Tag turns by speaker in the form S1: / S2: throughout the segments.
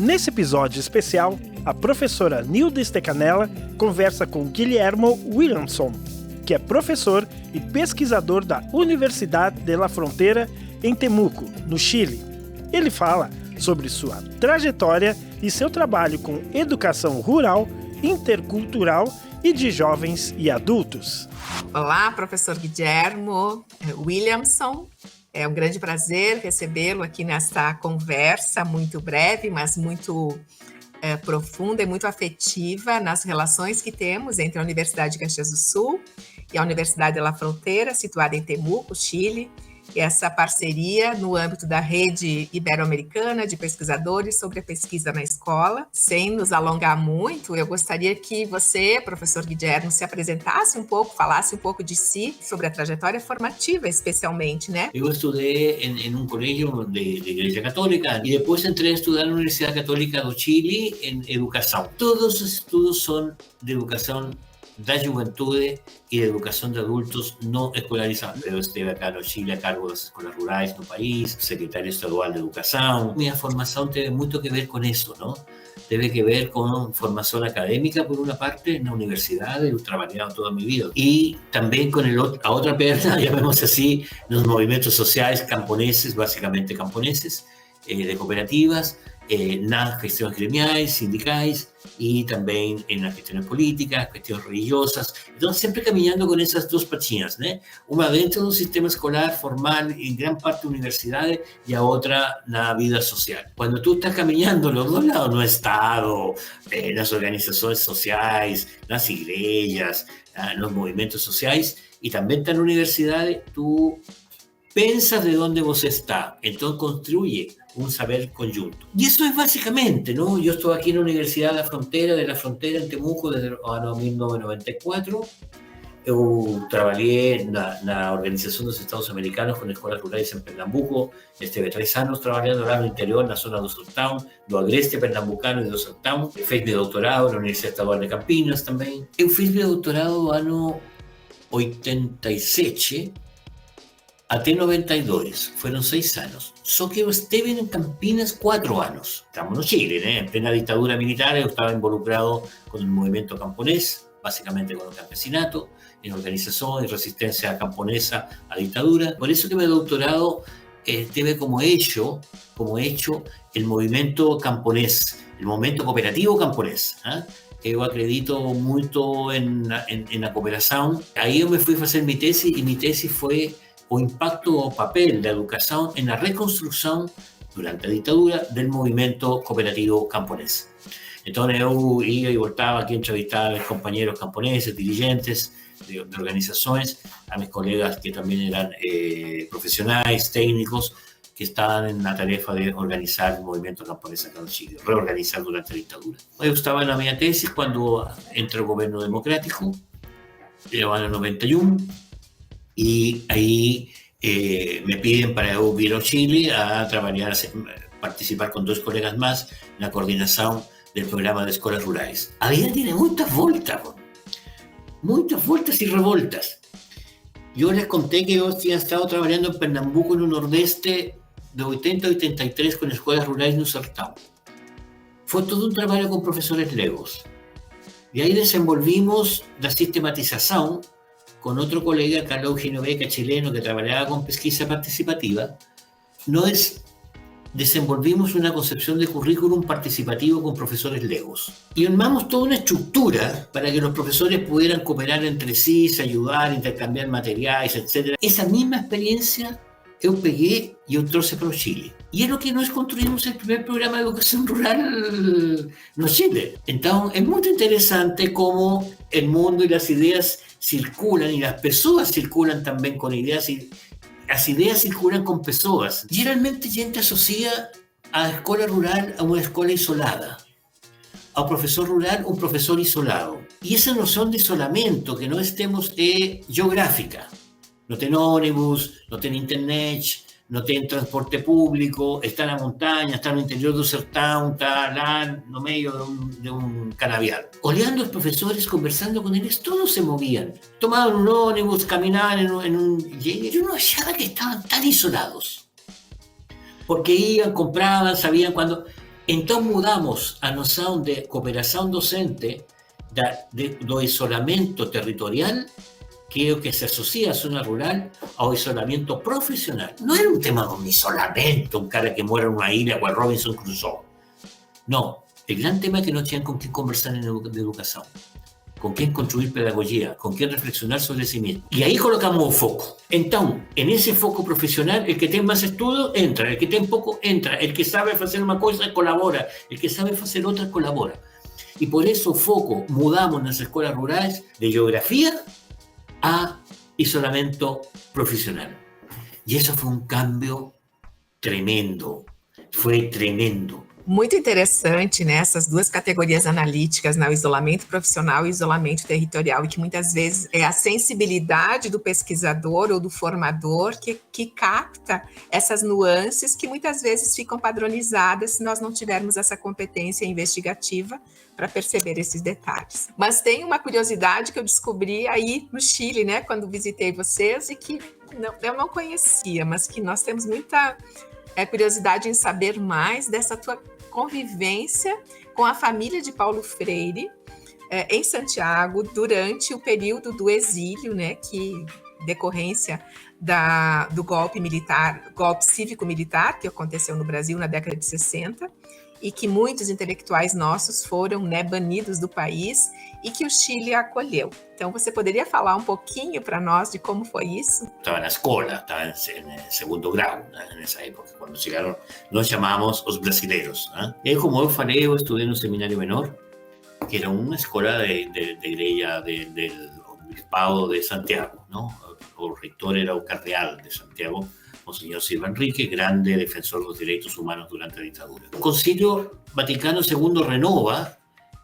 S1: Nesse episódio especial, a professora Nilda Stecanella conversa com Guilhermo Williamson, que é professor e pesquisador da Universidade de La Frontera em Temuco, no Chile. Ele fala sobre sua trajetória e seu trabalho com educação rural, intercultural e de jovens e adultos.
S2: Olá, professor Guilhermo Williamson. É um grande prazer recebê-lo aqui nesta conversa muito breve, mas muito profunda e muito afetiva nas relações que temos entre a Universidade de Caxias do Sul e a Universidade de La Frontera, situada em Temuco, Chile, e essa parceria no âmbito da rede ibero-americana de pesquisadores sobre a pesquisa na escola. Sem nos alongar muito, eu gostaria que você, professor Guilhermo, se apresentasse um pouco, falasse um pouco de si, sobre a trajetória formativa, especialmente, né?
S3: Eu estudei em um colégio de Igreja Católica e depois entrei a estudar na Universidade Católica do Chile em educação. Todos os estudos são de educação da juventude e de educação de adultos não escolarizados. Eu estive acá no Chile a cargo das escolas rurais no país, secretário estadual de educação. Minha formação teve muito que ver com isso, não? Teve que ver com formação acadêmica, por uma parte, na universidade, eu trabalhei toda a minha vida. E também com a outra perna, chamemos assim, nos movimentos sociais camponeses, basicamente camponeses, de cooperativas, nas questões gremiais, sindicais e também nas questões políticas, questões religiosas. Então, sempre caminhando com essas duas patinhas, né? Uma dentro do sistema escolar formal, em grande parte da universidade, e a outra na vida social. Quando tu estás caminhando los dois lados, no Estado, nas organizações sociais, nas igrejas, nos movimentos sociais, e também está na universidade, tu pensas de onde você está, então construye un saber conjunto. Y eso es básicamente, ¿no? Yo estoy aquí en la Universidad de la Frontera en Temuco desde el año 1994. Eu trabalhei na Organização dos Estados Americanos com escolas rurais em Pernambuco. Estive 3 anos trabalhando lá no interior, na zona do Sertão, do agreste pernambucano e do Sertão. Fiz meu doutorado na Universidade Estadual de Campinas também. Eu fiz meu doutorado no ano 87 até 92, foram 6 anos. Só que eu estive em Campinas 4 anos. Estamos no Chile, né? Em plena ditadura militar, eu estava involucrado com o movimento camponês, basicamente com o campesinato, em organização e resistência camponesa à ditadura. Por isso que meu doutorado teve como eixo o movimento camponês, o movimento cooperativo camponês. Eu acredito muito na cooperação. Aí eu me fui fazer minha tese, e minha tese foi o impacto o papel da educação na reconstrução, durante a ditadura, do movimento cooperativo camponês. Então, eu ia e voltava aqui a entrevistar a companheiros camponeses, dirigentes de organizações, a meus colegas que também eram profissionais, técnicos, que estavam na tarefa de organizar o movimento camponês aqui no Chile, reorganizar durante a ditadura. Eu estava na minha tese quando entra o governo democrático, no ano 91, y ahí me piden para eu vir ao Chile a trabalhar, participar con 2 colegas más en la coordinación del programa de escolas rurais. A vida tiene muchas vueltas y revoltas. Yo les conté que yo había estado trabajando en Pernambuco, en el nordeste, de 80 a 83 con escolas rurais no Sertão. Fue todo un trabajo con profesores legos. Y ahí desenvolvimos la sistematización con otro colega, Carlos Eugenio Beca, chileno, que trabajaba con pesquisa participativa. Desenvolvimos una concepción de currículum participativo con profesores legos. Y armamos toda una estructura para que los profesores pudieran cooperar entre sí, se ayudar, intercambiar materiales, etc. Esa misma experiencia eu peguei e eu trouxe para o Chile. E é o que nós construímos o primeiro programa de educação rural no Chile. Então, é muito interessante como o mundo e as ideias circulam, e as pessoas circulam também com ideias, e as ideias circulam com pessoas. Geralmente, a gente associa a escola rural a uma escola isolada, ao professor rural um professor isolado. E essa noção de isolamento que nós temos é geográfica. Não tem ônibus, não tem internet, não tem transporte público, está na montanha, está no interior do sertão, está lá no meio de um canavial. Olhando os professores, conversando com eles, todos se moviam. Tomavam um ônibus, caminavam em um... E eu não achava que estavam tão isolados. Porque iam, compravam, sabiam quando... Então mudamos a noção de cooperação docente do isolamento territorial, que es lo que se asocia a zona rural, ao isolamento profissional. Não era um tema de um isolamento, um cara que mora numa ilha com a Robinson Crusoe. Não, o grande tema é que não tinham com quem conversar de educação, com quem construir pedagogia, com quem reflexionar sobre si mesmo. E aí colocamos o foco. Então, nesse foco profissional, el que tem mais estudo entra, el que tem pouco entra, el que sabe fazer uma coisa colabora, el que sabe fazer outra colabora. E por isso o foco mudamos nas escolas rurais de geografia a isolamento profissional. E isso foi um cambio tremendo, foi tremendo.
S2: Muito interessante, né, essas duas categorias analíticas, né, o isolamento profissional e o isolamento territorial, e que muitas vezes é a sensibilidade do pesquisador ou do formador que capta essas nuances que muitas vezes ficam padronizadas se nós não tivermos essa competência investigativa para perceber esses detalhes. Mas tem uma curiosidade que eu descobri aí no Chile, né, quando visitei vocês, e que eu não conhecia, mas que nós temos muita curiosidade em saber mais dessa tua convivência com a família de Paulo Freire em Santiago durante o período do exílio, né, que decorrência do golpe militar, golpe cívico-militar que aconteceu no Brasil na década de 60, e que muitos intelectuais nossos foram, né, banidos do país e que o Chile acolheu. Então, você poderia falar um pouquinho para nós de como foi isso?
S3: Estava na escola, estava em segundo grau, nessa época, quando chegaram, nós chamávamos os brasileiros. E aí, como eu falei, eu estudei no seminário menor, que era uma escola de igreja del Obispado de Santiago, não? O reitor era o cardeal de Santiago, Monseñor Silva Enrique, grande defensor dos direitos humanos durante a ditadura. O Concílio Vaticano II renova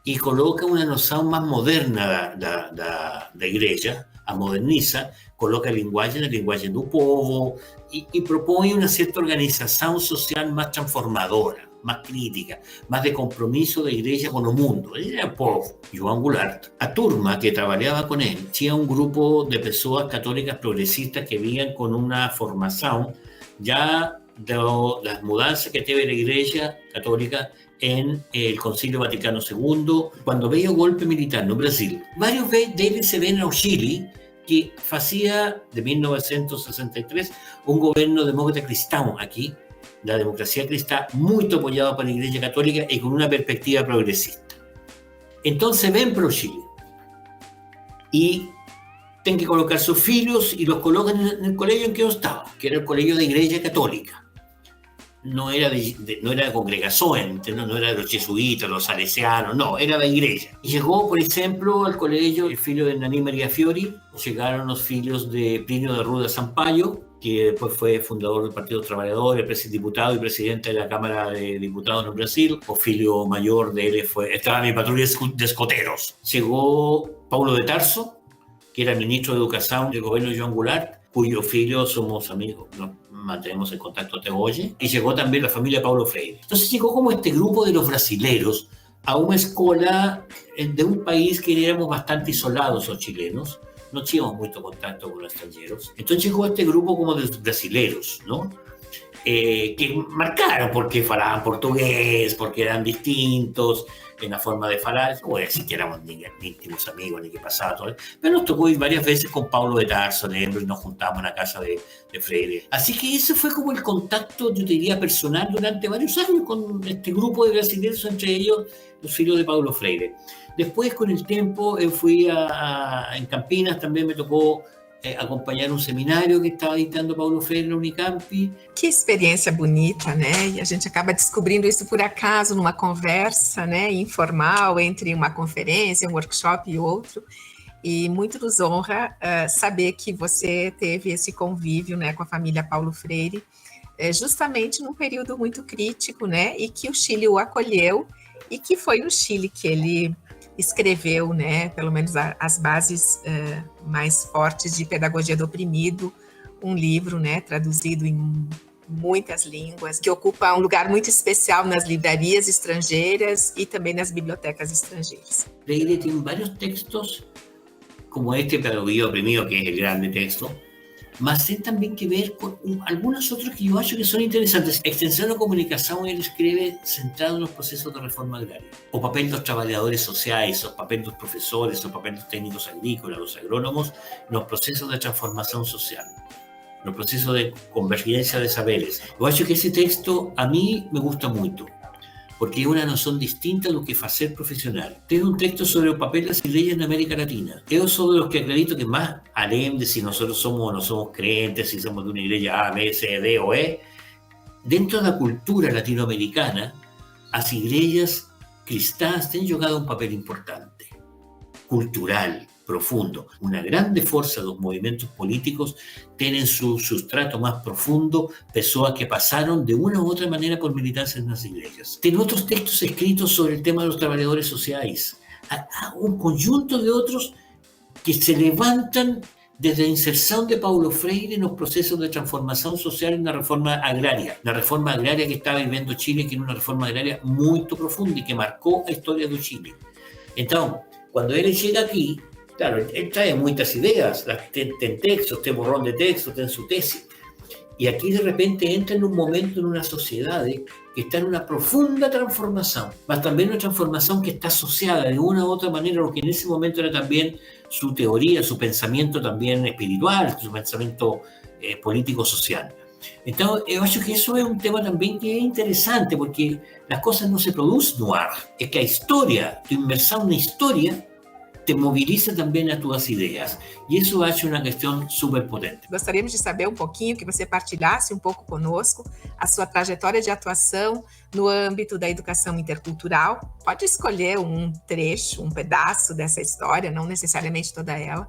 S3: e coloca uma noção mais moderna da igreja, a moderniza, coloca a linguagem do povo e propõe uma certa organização social mais transformadora, más crítica, más de compromiso de iglesia con el mundo. Era el povo, Joan Goulart. A turma que trabajaba con él tenía un grupo de personas católicas progresistas que venían con una formación ya de las mudanzas que tuvo la iglesia católica en el Concilio Vaticano II, cuando veía el golpe militar en Brasil. Varios de ellos se ven en Chile, que hacía de 1963 un gobierno demócrata cristiano aquí, la democracia cristiana, muy apoyada por la Iglesia Católica y con una perspectiva progresista. Entonces ven pro Chile y tienen que colocar sus hijos y los colocan en el colegio en que yo estaba, que era el colegio de Iglesia Católica. No era de congregación, no era de los jesuitas, los salesianos, no, era de iglesia. Y llegó, por ejemplo, al colegio el hijo de Nani María Fiori, llegaron los hijos de Plinio de Ruda Sampaio, que después fue fundador del Partido Trabajador, diputado y presidente de la Cámara de Diputados en Brasil. O filho mayor de él estaba en mi patrulla de escoteros. Llegó Paulo de Tarso, que era ministro de Educación del gobierno de Joan Goulart, cuyo filho somos amigos, ¿no? Mantenemos el contacto hasta hoy. Y llegó también la familia Paulo Freire. Entonces llegó como este grupo de los brasileros a una escuela de un país que éramos bastante isolados los chilenos. No teníamos mucho contacto con los extranjeros. Entonces llegó este grupo como de brasileros, ¿no? Que marcaron porque hablaban portugués, porque eran distintos en la forma de hablar. No voy a decir que éramos ni íntimos amigos ni que pasaba todo. Pero nos tocó ir varias veces con Paulo de Tarso, y nos juntamos en la casa de Freire. Así que ese fue como el contacto, yo te diría, personal durante varios años con este grupo de brasileños, entre ellos los hijos de Paulo Freire. Después, con el tiempo, fui en Campinas, también me tocó acompanhar um seminário que estava editando Paulo Freire na Unicamp.
S2: Que experiência bonita, né? E a gente acaba descobrindo isso por acaso numa conversa, né, informal entre uma conferência, um workshop e outro. E muito nos honra saber que você teve esse convívio, né, com a família Paulo Freire, justamente num período muito crítico, né, e que o Chile o acolheu e que foi no Chile que ele escreveu, né, pelo menos as bases mais fortes de pedagogia do oprimido, um livro, né, traduzido em muitas línguas, que ocupa um lugar muito especial nas livrarias estrangeiras e também nas bibliotecas estrangeiras.
S3: Freire tem vários textos, como este Pedagogia do Oprimido, que é o grande texto, mas tem também que ver com algumas outras que eu acho que são interessantes. Extensão da comunicação, ele escreve centrado nos processos de reforma agrária. O papel dos trabalhadores sociais, o papel dos professores, o papel dos técnicos agrícolas, dos agrônomos, nos processos de transformação social, no processo de convergência de saberes. Eu acho que esse texto, a mim, me gusta muito, porque es una noción distinta de lo que es hacer profesional. Tengo un texto sobre el papel de las iglesias en América Latina. Yo soy de los que acredito que más além de si nosotros somos o no somos creyentes, si somos de una iglesia A, B, C, D o E, dentro de la cultura latinoamericana, las iglesias cristianas han jugado un papel importante, cultural, profundo. Una grande fuerza de los movimientos políticos tienen su sustrato más profundo, personas que pasaron de una u otra manera por militancia en las iglesias. Tiene otros textos escritos sobre el tema de los trabajadores sociales. Un conjunto de otros que se levantan desde la inserción de Paulo Freire en los procesos de transformación social en la reforma agraria que estaba viviendo Chile, que era una reforma agraria muy profunda y que marcó la historia de Chile. Entonces, cuando él llega aquí, claro, él trae muchas ideas, ten textos, ten borrón de textos, ten su tesis. Y aquí de repente entra en un momento en una sociedad que está en una profunda transformación, mas también una transformación que está asociada de una u otra manera a lo que en ese momento era también su teoría, su pensamiento también espiritual, su pensamiento político-social. Entonces, yo creo que eso es un tema también que es interesante, porque las cosas no se producen no ar, es que la historia, tu inmersión en la historia, te moviliza também as tuas ideias. E isso eu acho uma questão super potente.
S2: Gostaríamos de saber um pouquinho, que você partilhasse um pouco conosco a sua trajetória de atuação no âmbito da educação intercultural. Pode escolher um trecho, um pedaço dessa história, não necessariamente toda ela,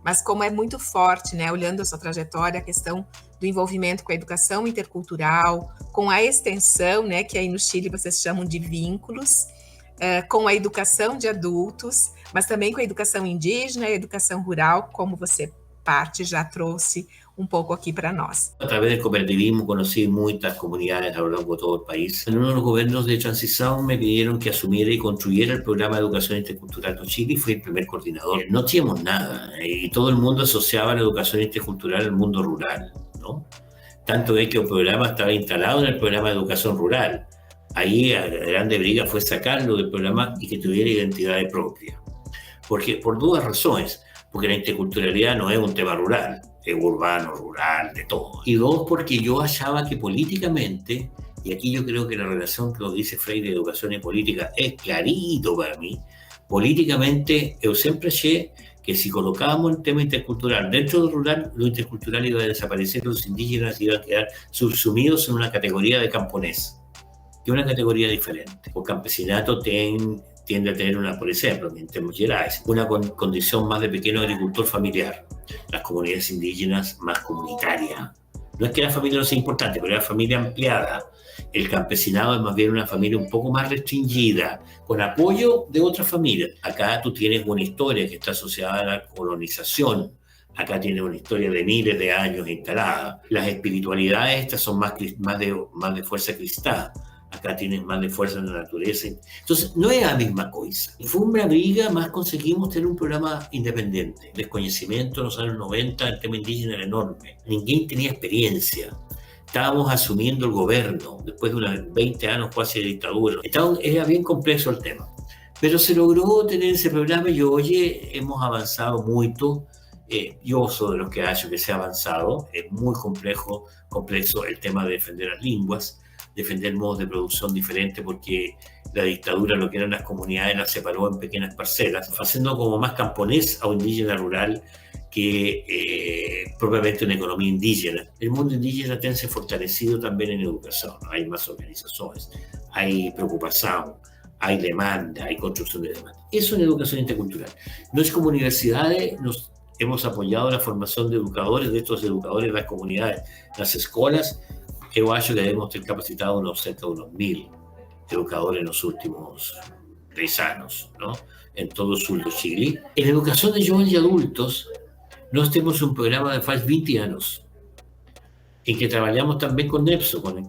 S2: mas como é muito forte, né, olhando a sua trajetória, a questão do envolvimento com a educação intercultural, com a extensão, né, que aí no Chile vocês chamam de vínculos, com a educação de adultos, mas também com a educação indígena e a educação rural, como você já trouxe um pouco aqui para nós.
S3: A través del cooperativismo conocí muchas comunidades a lo largo de todo el país. En uno de los gobiernos de transición me pidieron que asumiera y construyera el programa de educación intercultural de Chile y fui el primer coordinador. No teníamos nada y todo el mundo asociaba la educación intercultural al mundo rural, ¿no? Tanto es que el programa estaba instalado en el programa de educación rural. Ahí la grande briga fue sacarlo del programa y que tuviera identidad propia. Porque, por dos razones. Porque la interculturalidad no es un tema rural, es urbano, rural, de todo. Y dos, porque yo hallaba que políticamente, y aquí yo creo que la relación que lo dice Freire de educación y política es clarito para mí, políticamente yo siempre hallé que si colocábamos el tema intercultural dentro del rural, lo intercultural iba a desaparecer, los indígenas iban a quedar subsumidos en una categoría de camponés, que es una categoría diferente. O campesinato tiende a tener una, por ejemplo, en Minas Gerais, una condición más de pequeño agricultor familiar. Las comunidades indígenas más comunitaria. No es que la familia no sea importante, pero es la familia ampliada. El campesinado es más bien una familia un poco más restringida, con apoyo de otras familias. Acá tú tienes una historia que está asociada a la colonización. Acá tienes una historia de miles de años instalada. Las espiritualidades estas son más de fuerza cristal. Acá tienes más de fuerza en la naturaleza. Entonces, no es la misma cosa. Fue una briga, más conseguimos tener un programa independiente. El desconocimiento en los años 90, el tema indígena era enorme. Ninguém tenía experiencia. Estábamos asumiendo el gobierno, después de unos 20 años casi de dictadura. Era bien complejo el tema. Pero se logró tener ese programa y hoy hemos avanzado mucho. Yo soy de los que acho que se ha avanzado. Es muy complejo el tema de defender las lenguas, defender modos de producción diferentes, porque la dictadura, lo que eran las comunidades, las separó en pequeñas parcelas, haciendo como más camponés a un indígena rural que propiamente una economía indígena. El mundo indígena tiene se fortalecido también en educación, ¿no? Hay más organizaciones, hay preocupación, hay demanda, hay construcción de demanda. Eso en educación intercultural. No es como universidades, nos hemos apoyado la formación de educadores, de estos educadores de las comunidades, las escuelas. Yo acho que debemos ter capacitado cerca de unos 1.000 educadores en los últimos 3 años, ¿no? En todo el sur de Chile. En educación de jóvenes y adultos, nós temos un programa de hace 20 años, en que trabajamos también con NEPSO, con el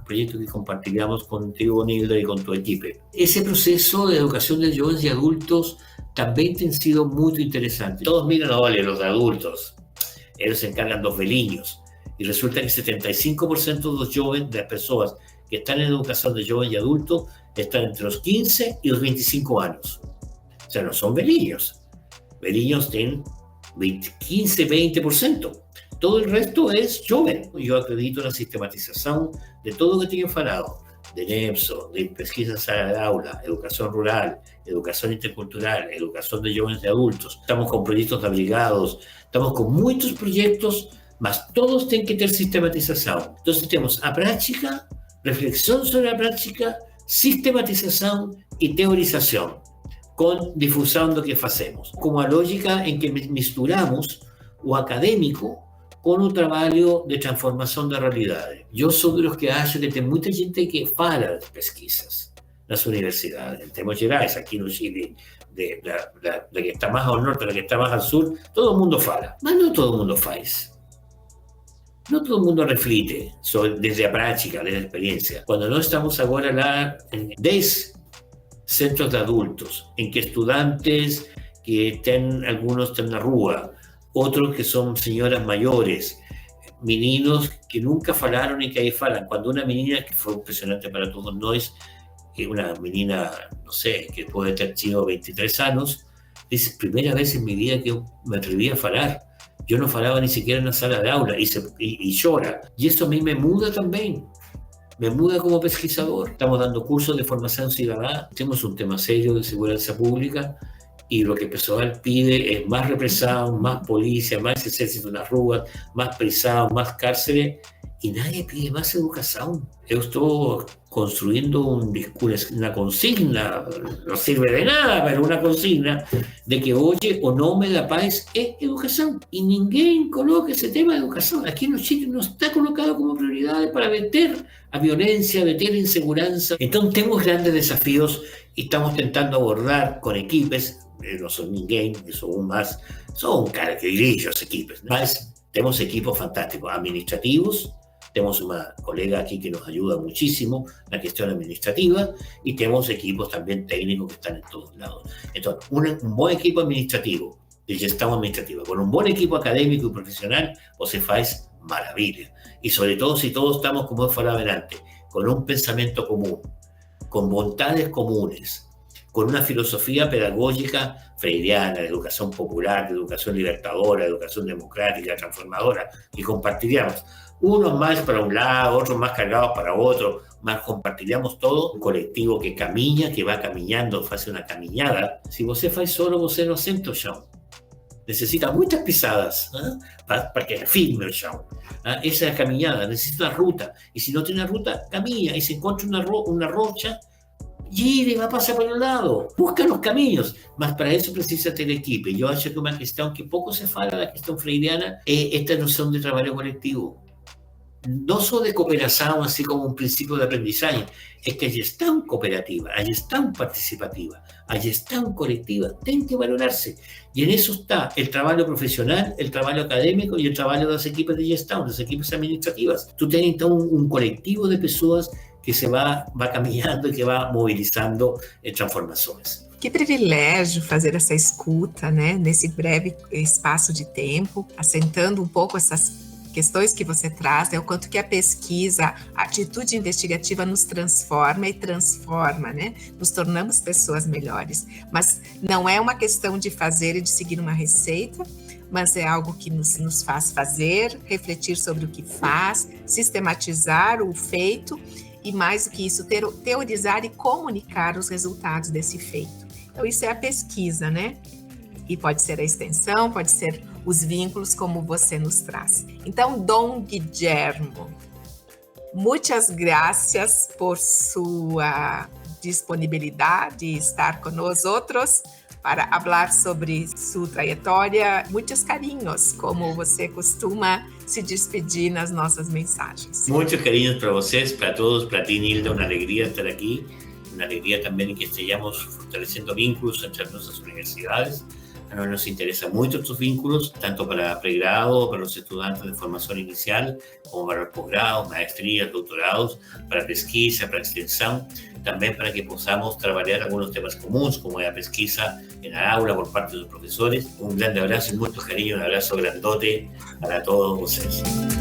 S3: proyecto que compartíamos contigo, Nilda, y con tu equipo. Ese proceso de educación de jóvenes y adultos también ha sido muy interesante. Todos miran, ole, los de adultos. Ellos se encargan dos veliños. Y resulta que 75% de los jóvenes, de las personas que están en educación de jóvenes y adultos, están entre los 15 y los 25 años. O sea, no son veliños. Veliños tienen 15, 20%. Todo el resto es joven. Yo acredito en la sistematización de todo lo que tienen falado, de NEPSO, de pesquisas sala de aula, educación rural, educación intercultural, educación de jóvenes y adultos. Estamos con proyectos de abrigados, estamos con muchos proyectos, mas todos tienen que tener sistematización. Entonces tenemos a práctica, reflexión sobre la práctica, sistematización y teorización, con difusión de lo que hacemos. Como a lógica en que misturamos o académico con un trabalho de transformação da realidade. Eu sou dos que acho que tem muita gente que fala de pesquisas nas universidades, em termos gerais, aqui no Chile, da que está mais ao norte, da que está mais ao sul, todo mundo fala, mas não todo mundo faz. No todo el mundo reflite desde la práctica, desde la experiencia. Cuando no estamos ahora en 10 centros de adultos, en que estudiantes que algunos están en la rúa, otros que son señoras mayores, meninos que nunca falaron y que ahí falan. Cuando una menina, que fue impresionante para todos nosotros, una menina, no sé, que puede tener sido 23 años, dice, primera vez en mi vida que me atreví a falar. Yo no falaba ni siquiera en la sala de aula y llora. Y eso a mí me muda también. Me muda como pesquisador. Estamos dando cursos de formación ciudadana. Tenemos un tema serio de seguridad pública y lo que Pessoal pide es más represión, más policía, más ejército en las ruas, más prisados, más cárceles. Y nadie pide más educación. Yo estoy construyendo una consigna, no sirve de nada, pero una consigna de que, oye, o nome da paz es educación. Y ninguém coloca ese tema de educación. Aquí en Chile no está colocado como prioridad para meter a violencia, meter inseguridad. Entonces tenemos grandes desafíos y estamos intentando abordar con equipos, no son ninguém, son cara que dirige los equipos, ¿no? Tenemos equipos fantásticos, administrativos. Tenemos una colega aquí que nos ayuda muchísimo en la cuestión administrativa y tenemos equipos también técnicos que están en todos lados. Entonces, un buen equipo administrativo, de gestión administrativa, con un buen equipo académico y profesional, se hace maravilla. Y sobre todo si todos estamos, como falaba antes, con un pensamiento común, con voluntades comunes, con una filosofía pedagógica freiriana, de educación popular, de educación libertadora, de educación democrática, transformadora, que compartiríamos. Unos más para un lado, otros más cargados para otro, más compartiríamos todo, un colectivo que camina, que va caminando, hace una caminada. Si você faz solo, você no sente o chão. Necesita muchas pisadas, para que firme el chão. Esa es la caminada, necesita una ruta. Y si no tiene una ruta, camina y se encuentra una rocha, gire, va a pasar por un lado. Busca los caminos, mas para eso precisa tener equipo. Yo acho que una cuestión que poco se fala, la cuestión freiriana, es esta noción de trabajo colectivo. No solo de cooperación, así como un principio de aprendizaje, es que hay gestión cooperativa, hay gestión participativa, hay gestión colectiva, tienen que valorarse. Y en eso está el trabajo profesional, el trabajo académico y el trabajo de las equipos de gestión, las equipos administrativas. Tú tienes entonces un colectivo de personas que se va caminhando e que vai mobilizando transformações.
S2: Que privilégio fazer essa escuta, né, nesse breve espaço de tempo, assentando um pouco essas questões que você traz, o quanto que a pesquisa, a atitude investigativa nos transforma e transforma, né? Nos tornamos pessoas melhores. Mas não é uma questão de fazer e de seguir uma receita, mas é algo que nos faz fazer, refletir sobre o que faz, sistematizar o feito e, mais do que isso, teorizar e comunicar os resultados desse feito. Então, isso é a pesquisa, né? E pode ser a extensão, pode ser os vínculos, como você nos traz. Então, Dom Guillermo, muitas graças por sua disponibilidade de estar conosco para falar sobre sua trajetória. Muitos carinhos, como você costuma se despedir nas nossas mensagens.
S3: Muchos cariños para vocês, para todos, para ti, Nilda, una alegría estar aquí, una alegría también que estemos fortaleciendo vínculos entre nuestras universidades. A nosotros nos interesan mucho estos vínculos, tanto para pregrado, para los estudiantes de formación inicial, como para el posgrado, maestrías, doctorados, para pesquisa, para extensión. también para que podamos trabajar algunos temas comunes, como la pesquisa en el aula por parte de los profesores. Un grande abrazo y mucho cariño, un abrazo grandote para todos ustedes.